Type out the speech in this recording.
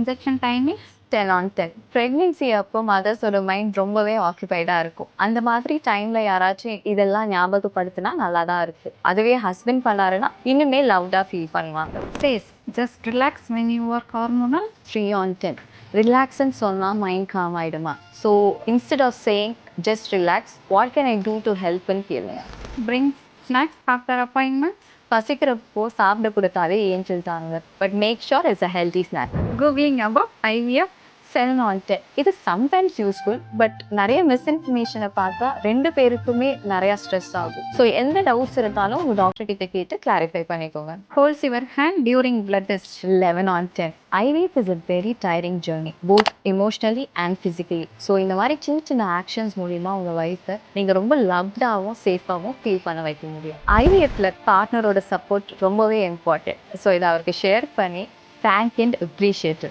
injection timing? 10 on 10. Pregnancy அப்போ மதர்ஸோட mind ரொம்பவே ஆக்குபைடாக இருக்கும். அந்த மாதிரி டைமில் யாராச்சும் இதெல்லாம் ஞாபகப்படுத்தினா நல்லா தான் இருக்குது. அதுவே ஹஸ்பண்ட் பண்ணாருன்னா இன்னுமே லவ்டாக ஃபீல் பண்ணுவாங்க. Says, just relax when you work hormonal. 3 on 10. ரிலாக்ஸ்ன்னு சொன்னால் மைண்ட் காம் ஆகிடுமா? So instead of saying just relax, what can I do to ஹெல்ப்னு கேளுங்க. Bring snacks after appointment. பசிக்கிறப்போ சாப்பிட கொடுத்தாலே ஏஞ்சல் தாங்க. But make sure it's a healthy snack. Googling about IVF. 7 on 10. இது sometimes useful, but நிறைய மிஸ்இன்ஃபர்மேஷனை பார்த்தா 2 பேருக்குமே நிறையா ஸ்ட்ரெஸ் ஆகும். ஸோ எந்த டவுட்ஸ் இருந்தாலும் உங்கள் டாக்டர் கிட்ட கேட்டு கிளாரிஃபை பண்ணிக்கோங்க. Holds your hand during blood test. 11 on 10. IVF is a very tiring journey, both emotionally and physically. So இந்த மாதிரி சின்ன சின்ன ஆக்ஷன்ஸ் மூலிமா உங்கள் வயசை நீங்கள் ரொம்ப லவ்டாகவும் சேஃபாகவும் ஃபீல் பண்ண வைக்க முடியும். IVFல பார்ட்னரோட சப்போர்ட் ரொம்பவே இம்பார்ட்டன்ட். ஸோ இதை அவருக்கு ஷேர் பண்ணி தேங்க் அண்ட் அப்ரிஷியேட்.